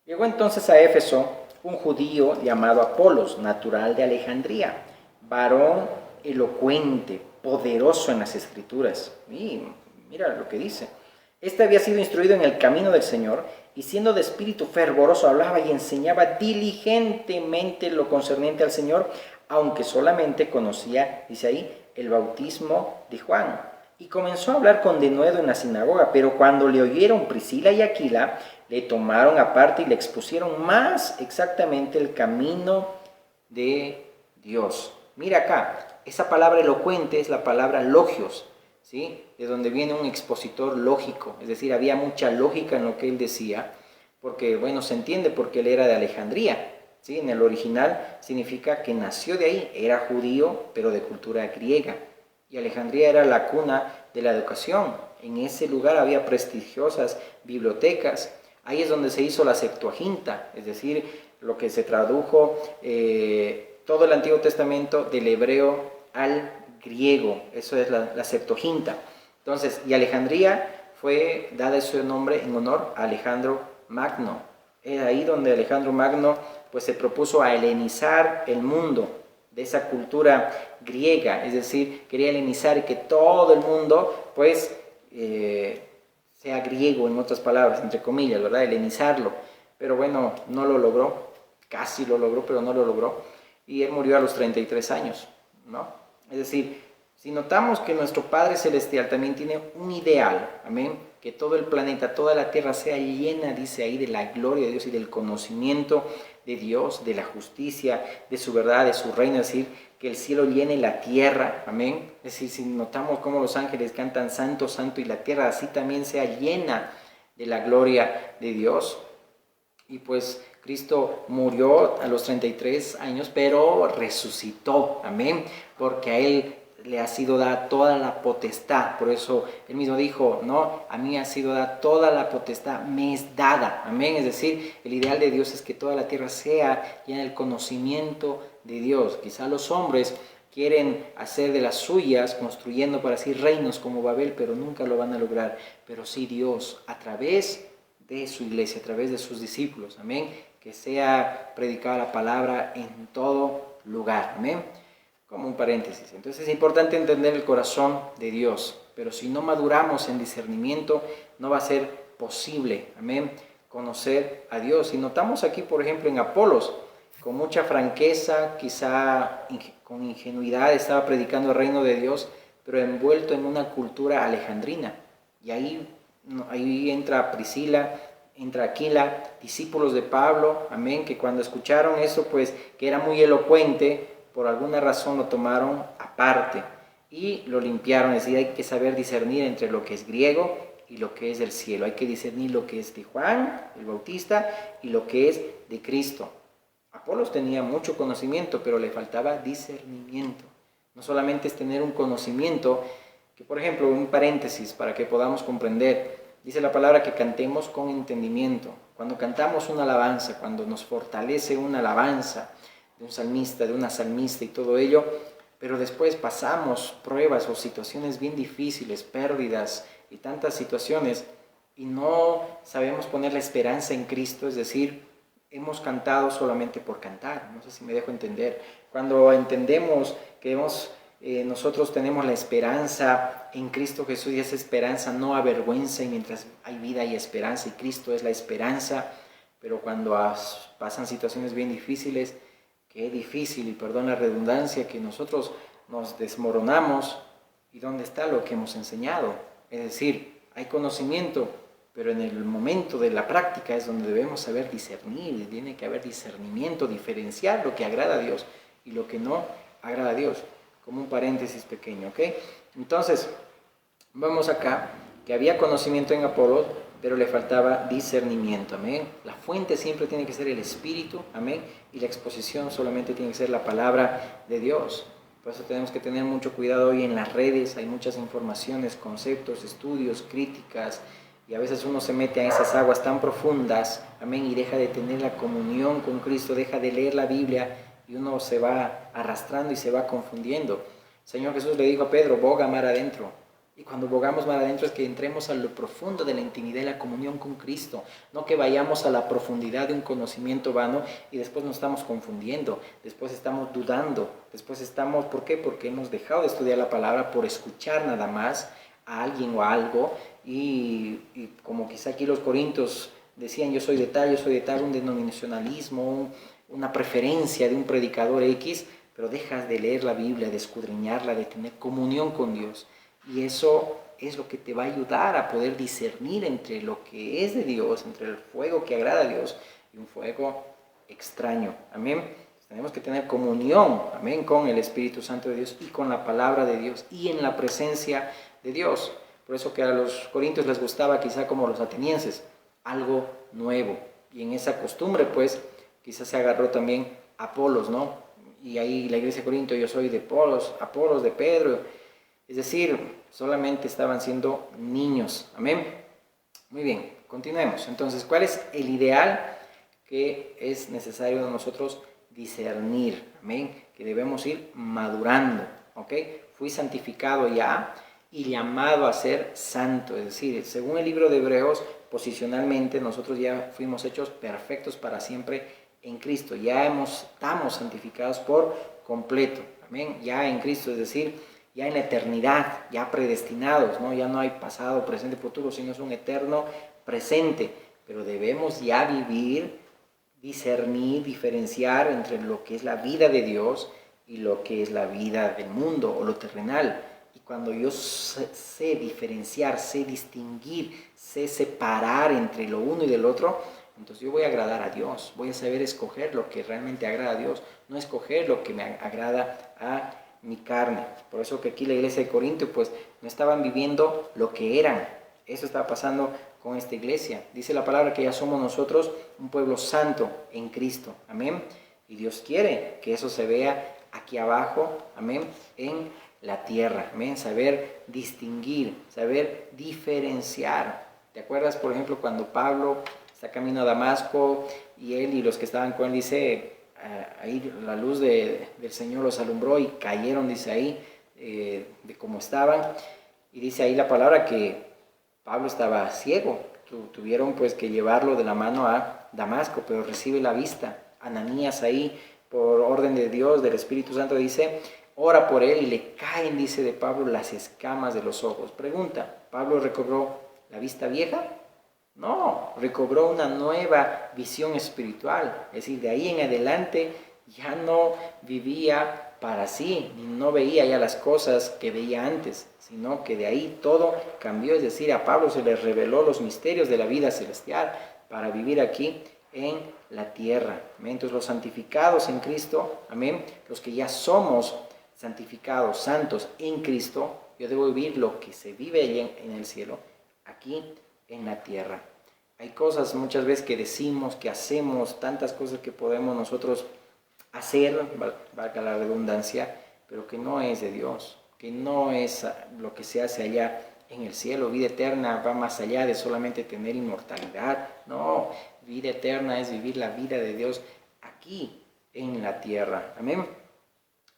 Llegó entonces a Éfeso un judío llamado Apolos, natural de Alejandría, varón elocuente, poderoso en las Escrituras. Y mira lo que dice. Este había sido instruido en el camino del Señor y siendo de espíritu fervoroso hablaba y enseñaba diligentemente lo concerniente al Señor, aunque solamente conocía, dice ahí, el bautismo de Juan. Y comenzó a hablar con denuedo en la sinagoga, pero cuando le oyeron Priscila y Aquila, le tomaron aparte y le expusieron más exactamente el camino de Dios. Mira acá, esa palabra elocuente es la palabra logios, ¿sí? De donde viene un expositor lógico, es decir, había mucha lógica en lo que él decía, porque, bueno, se entiende porque él era de Alejandría, ¿sí? En el original significa que nació de ahí, era judío, pero de cultura griega, y Alejandría era la cuna de la educación. En ese lugar había prestigiosas bibliotecas, Ahí es donde se hizo la Septuaginta, es decir, lo que se tradujo todo el Antiguo Testamento del hebreo al griego. Eso es la Septuaginta. Entonces, y Alejandría fue dada ese nombre en honor a Alejandro Magno. Es ahí donde Alejandro Magno pues, se propuso a helenizar el mundo de esa cultura griega, es decir, quería helenizar y que todo el mundo pues sea griego, en otras palabras, entre comillas, ¿verdad? Helenizarlo. Pero bueno, no lo logró, casi lo logró, pero no lo logró. Y él murió a los 33 años, ¿no? Es decir, si notamos que nuestro Padre Celestial también tiene un ideal, amén, que todo el planeta, toda la tierra sea llena, dice ahí, de la gloria de Dios y del conocimiento de Dios, de la justicia, de su verdad, de su reino, es decir, que el cielo llene la tierra, amén. Es decir, si notamos cómo los ángeles cantan santo, santo, y la tierra así también sea llena de la gloria de Dios. Y pues Cristo murió a los 33 años, pero resucitó, amén, porque a Él le ha sido dada toda la potestad. Por eso Él mismo dijo, no, a mí ha sido dada toda la potestad, me es dada, amén. Es decir, el ideal de Dios es que toda la tierra sea llena del conocimiento de Dios. Quizá los hombres quieren hacer de las suyas, construyendo para sí reinos como Babel, pero nunca lo van a lograr. Pero sí Dios, a través de su iglesia, a través de sus discípulos, amén, que sea predicada la palabra en todo lugar, amén. Como un paréntesis. Entonces es importante entender el corazón de Dios, pero si no maduramos en discernimiento, no va a ser posible, amén, conocer a Dios. Y notamos aquí, por ejemplo, en Apolos, con mucha franqueza, quizá con ingenuidad, estaba predicando el reino de Dios, pero envuelto en una cultura alejandrina. Y ahí entra Priscila, entra Aquila, discípulos de Pablo, amén, que cuando escucharon eso, pues, que era muy elocuente, por alguna razón lo tomaron aparte y lo limpiaron. Es decir, hay que saber discernir entre lo que es griego y lo que es del cielo. Hay que discernir lo que es de Juan el Bautista y lo que es de Cristo. Apolos tenía mucho conocimiento, pero le faltaba discernimiento. No solamente es tener un conocimiento, que por ejemplo, un paréntesis para que podamos comprender, dice la palabra que cantemos con entendimiento. Cuando cantamos una alabanza, cuando nos fortalece una alabanza, de un salmista, de una salmista y todo ello, pero después pasamos pruebas o situaciones bien difíciles, pérdidas y tantas situaciones, y no sabemos poner la esperanza en Cristo, es decir, hemos cantado solamente por cantar, no sé si me dejo entender. Cuando entendemos que nosotros tenemos la esperanza en Cristo Jesús, y esa esperanza no avergüenza, y mientras hay vida hay esperanza, y Cristo es la esperanza, pero cuando pasan situaciones bien difíciles, qué difícil, y perdón la redundancia, que nosotros nos desmoronamos. ¿Y dónde está lo que hemos enseñado? Es decir, hay conocimiento, pero en el momento de la práctica es donde debemos saber discernir, tiene que haber discernimiento, diferenciar lo que agrada a Dios y lo que no agrada a Dios, como un paréntesis pequeño, ¿ok? Entonces, vamos acá, que había conocimiento en Apolos, pero le faltaba discernimiento, amén. La fuente siempre tiene que ser el Espíritu, amén, y la exposición solamente tiene que ser la palabra de Dios. Por eso tenemos que tener mucho cuidado hoy en las redes, hay muchas informaciones, conceptos, estudios, críticas, y a veces uno se mete a esas aguas tan profundas, amén, y deja de tener la comunión con Cristo, deja de leer la Biblia, y uno se va arrastrando y se va confundiendo. El Señor Jesús le dijo a Pedro, boga mar adentro. Y cuando bogamos mar adentro es que entremos a lo profundo de la intimidad y la comunión con Cristo. No que vayamos a la profundidad de un conocimiento vano y después nos estamos confundiendo, después estamos dudando, después estamos... ¿Por qué? Porque hemos dejado de estudiar la palabra por escuchar nada más a alguien o a algo. Y como quizá aquí los corintios decían, yo soy de tal, un denominacionalismo, una preferencia de un predicador X, pero dejas de leer la Biblia, de escudriñarla, de tener comunión con Dios. Y eso es lo que te va a ayudar a poder discernir entre lo que es de Dios, entre el fuego que agrada a Dios y un fuego extraño. Amén. Tenemos que tener comunión, amén, con el Espíritu Santo de Dios y con la palabra de Dios y en la presencia de Dios. Por eso que a los corintios les gustaba, quizá como a los atenienses, algo nuevo. Y en esa costumbre, pues, quizás se agarró también Apolos, ¿no? Y ahí la iglesia de Corinto, yo soy de Apolos de Pedro. Es decir, solamente estaban siendo niños. Amén. Muy bien. continuemos. Entonces, ¿cuál es el ideal que es necesario de nosotros discernir? Amén. Que debemos ir madurando, ¿ok? Fui santificado ya y llamado a ser santo. Es decir, según el libro de Hebreos, posicionalmente nosotros ya fuimos hechos perfectos para siempre en Cristo. Ya estamos santificados por completo. Amén. Ya en Cristo, es decir, ya en la eternidad, ya predestinados, ¿no? Ya no hay pasado, presente, futuro, sino es un eterno presente. Pero debemos ya vivir, discernir, diferenciar entre lo que es la vida de Dios y lo que es la vida del mundo o lo terrenal. Y cuando yo sé diferenciar, sé distinguir, sé separar entre lo uno y del otro, entonces yo voy a agradar a Dios, voy a saber escoger lo que realmente agrada a Dios, no escoger lo que me agrada a mi carne. Por eso que aquí la iglesia de Corinto pues no estaban viviendo lo que eran. Eso estaba pasando con esta iglesia. Dice la palabra que ya somos nosotros un pueblo santo en Cristo. Amén. Y Dios quiere que eso se vea aquí abajo. Amén. En la tierra. Amén. Saber distinguir, saber diferenciar. ¿Te acuerdas, por ejemplo, cuando Pablo está camino a Damasco y él y los que estaban con él, dice, ahí la luz del Señor los alumbró y cayeron, dice ahí, de cómo estaban. Y dice ahí la palabra que Pablo estaba ciego. Tuvieron pues que llevarlo de la mano a Damasco, pero recibe la vista. Ananías ahí, por orden de Dios, del Espíritu Santo, dice, ora por él y le caen, dice de Pablo, las escamas de los ojos. Pregunta, ¿Pablo recobró la vista vieja? No, recobró una nueva visión espiritual. Es decir, de ahí en adelante ya no vivía para sí, no veía ya las cosas que veía antes, sino que de ahí todo cambió. Es decir, a Pablo se le reveló los misterios de la vida celestial para vivir aquí en la tierra. ¿Amén? Entonces los santificados en Cristo, amén, los que ya somos santificados, santos en Cristo, yo debo vivir lo que se vive allí en el cielo, aquí en la tierra. Hay cosas muchas veces que decimos, que hacemos, tantas cosas que podemos nosotros hacer, valga la redundancia, pero que no es de Dios, que no es lo que se hace allá en el cielo. Vida eterna va más allá de solamente tener inmortalidad. No, vida eterna es vivir la vida de Dios aquí en la tierra. Amén.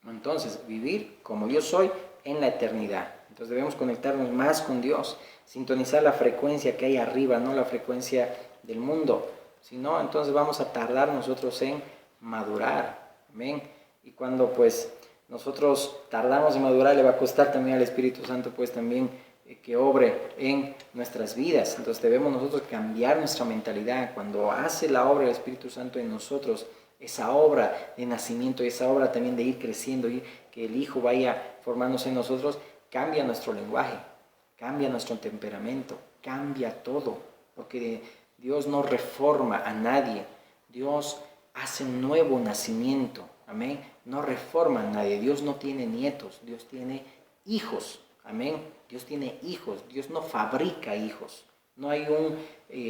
Entonces, vivir como yo soy en la eternidad. Entonces debemos conectarnos más con Dios, sintonizar la frecuencia que hay arriba, no la frecuencia del mundo. Si no, entonces vamos a tardar nosotros en madurar. Amén. Y cuando pues nosotros tardamos en madurar, le va a costar también al Espíritu Santo pues también que obre en nuestras vidas. Entonces debemos nosotros cambiar nuestra mentalidad. Cuando hace la obra del Espíritu Santo en nosotros, esa obra de nacimiento, esa obra también de ir creciendo, y que el Hijo vaya formándose en nosotros, cambia nuestro lenguaje, cambia nuestro temperamento, cambia todo, porque Dios no reforma a nadie, Dios hace un nuevo nacimiento, amén, no reforma a nadie, Dios no tiene nietos, Dios tiene hijos, amén, Dios tiene hijos, Dios no fabrica hijos, no hay un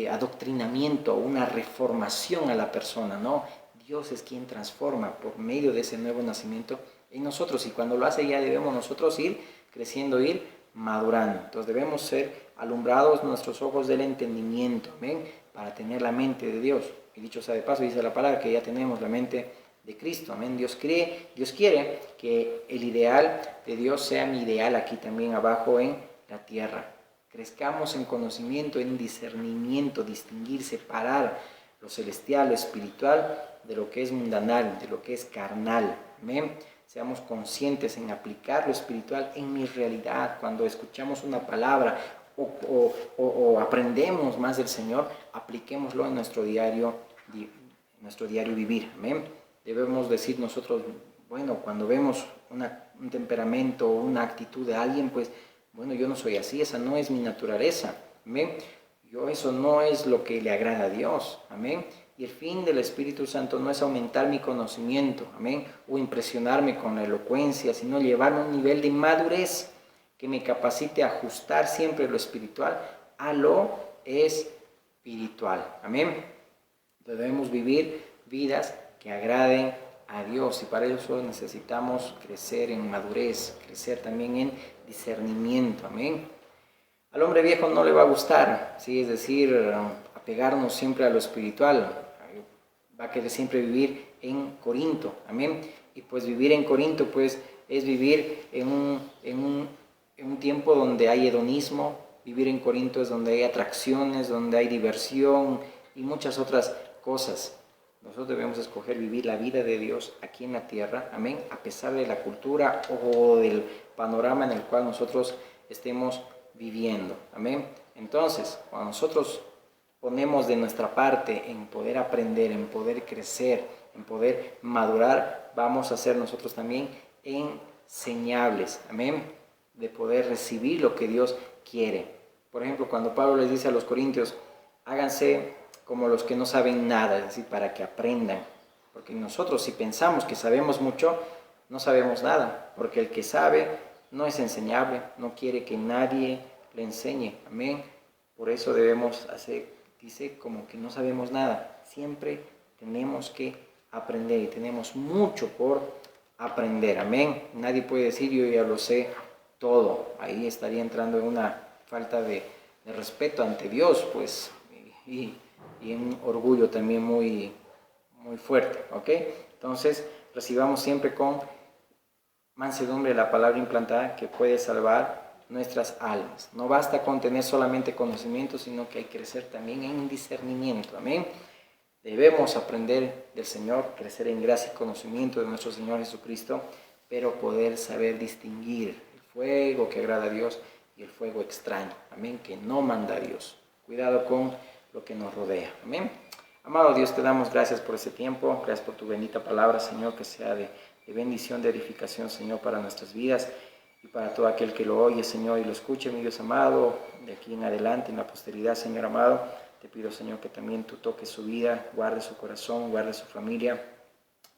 adoctrinamiento, una reformación a la persona, no, Dios es quien transforma por medio de ese nuevo nacimiento en nosotros, y cuando lo hace ya debemos nosotros ir creciendo, ir madurando. Entonces debemos ser alumbrados nuestros ojos del entendimiento, ¿ven? Para tener la mente de Dios. Y dicho sea de paso, dice la palabra que ya tenemos la mente de Cristo, amén. Dios quiere que el ideal de Dios sea mi ideal aquí también abajo en la tierra. Crezcamos en conocimiento, en discernimiento, distinguir, separar lo celestial, lo espiritual, de lo que es mundanal, de lo que es carnal. Amén. Seamos conscientes en aplicar lo espiritual en mi realidad. Cuando escuchamos una palabra o aprendemos más del Señor, apliquémoslo en nuestro diario vivir. Amén. Debemos decir nosotros, bueno, cuando vemos un temperamento o una actitud de alguien, pues, bueno, yo no soy así, esa no es mi naturaleza. Amén. Eso no es lo que le agrada a Dios. Amén. Y el fin del Espíritu Santo no es aumentar mi conocimiento, amén, o impresionarme con la elocuencia, sino llevarme a un nivel de madurez que me capacite a ajustar siempre lo espiritual a lo espiritual, amén. Debemos vivir vidas que agraden a Dios, y para eso necesitamos crecer en madurez, crecer también en discernimiento, amén. Al hombre viejo no le va a gustar, ¿sí? Es decir, apegarnos siempre a lo espiritual. Va a querer siempre vivir en Corinto, amén. Y pues vivir en Corinto pues es vivir en un tiempo donde hay hedonismo. Vivir en Corinto es donde hay atracciones, donde hay diversión y muchas otras cosas. Nosotros debemos escoger vivir la vida de Dios aquí en la tierra, amén, a pesar de la cultura o del panorama en el cual nosotros estemos viviendo, amén. Entonces, cuando nosotros ponemos de nuestra parte en poder aprender, en poder crecer, en poder madurar, vamos a ser nosotros también enseñables, amén, de poder recibir lo que Dios quiere. Por ejemplo, cuando Pablo les dice a los corintios, háganse como los que no saben nada, es decir, para que aprendan. Porque nosotros si pensamos que sabemos mucho, no sabemos nada, porque el que sabe no es enseñable, no quiere que nadie le enseñe, amén. Por eso debemos hacer, dice, como que no sabemos nada, siempre tenemos que aprender y tenemos mucho por aprender, amén. Nadie puede decir yo ya lo sé todo, ahí estaría entrando en una falta de respeto ante Dios, pues, y un orgullo también muy fuerte, ¿ok? Entonces, recibamos siempre con mansedumbre la palabra implantada que puede salvar nuestras almas. No basta con tener solamente conocimiento, sino que hay que crecer también en discernimiento, amén. Debemos aprender del Señor, crecer en gracia y conocimiento de nuestro Señor Jesucristo, pero poder saber distinguir el fuego que agrada a Dios y el fuego extraño, amén, que no manda a Dios. Cuidado con lo que nos rodea, amén. Amado Dios, te damos gracias por este tiempo, gracias por tu bendita palabra, Señor, que sea de bendición, de edificación, Señor, para nuestras vidas y para todo aquel que lo oye, Señor, y lo escuche, mi Dios amado, de aquí en adelante, en la posteridad, Señor amado. Te pido, Señor, que también tú toques su vida, guardes su corazón, guardes su familia,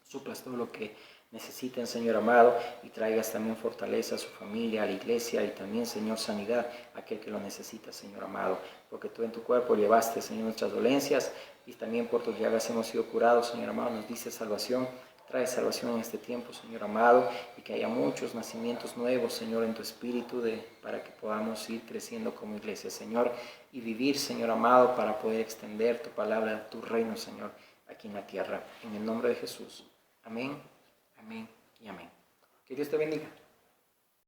suplas todo lo que necesiten, Señor amado, y traigas también fortaleza a su familia, a la iglesia, y también, Señor, sanidad a aquel que lo necesita, Señor amado, porque tú en tu cuerpo llevaste, Señor, nuestras dolencias, y también por tus llagas hemos sido curados, Señor amado. Nos dice salvación. Trae salvación en este tiempo, Señor amado, y que haya muchos nacimientos nuevos, Señor, en tu espíritu, para que podamos ir creciendo como iglesia, Señor, y vivir, Señor amado, para poder extender tu palabra, tu reino, Señor, aquí en la tierra. En el nombre de Jesús. Amén, amén y amén. Que Dios te bendiga.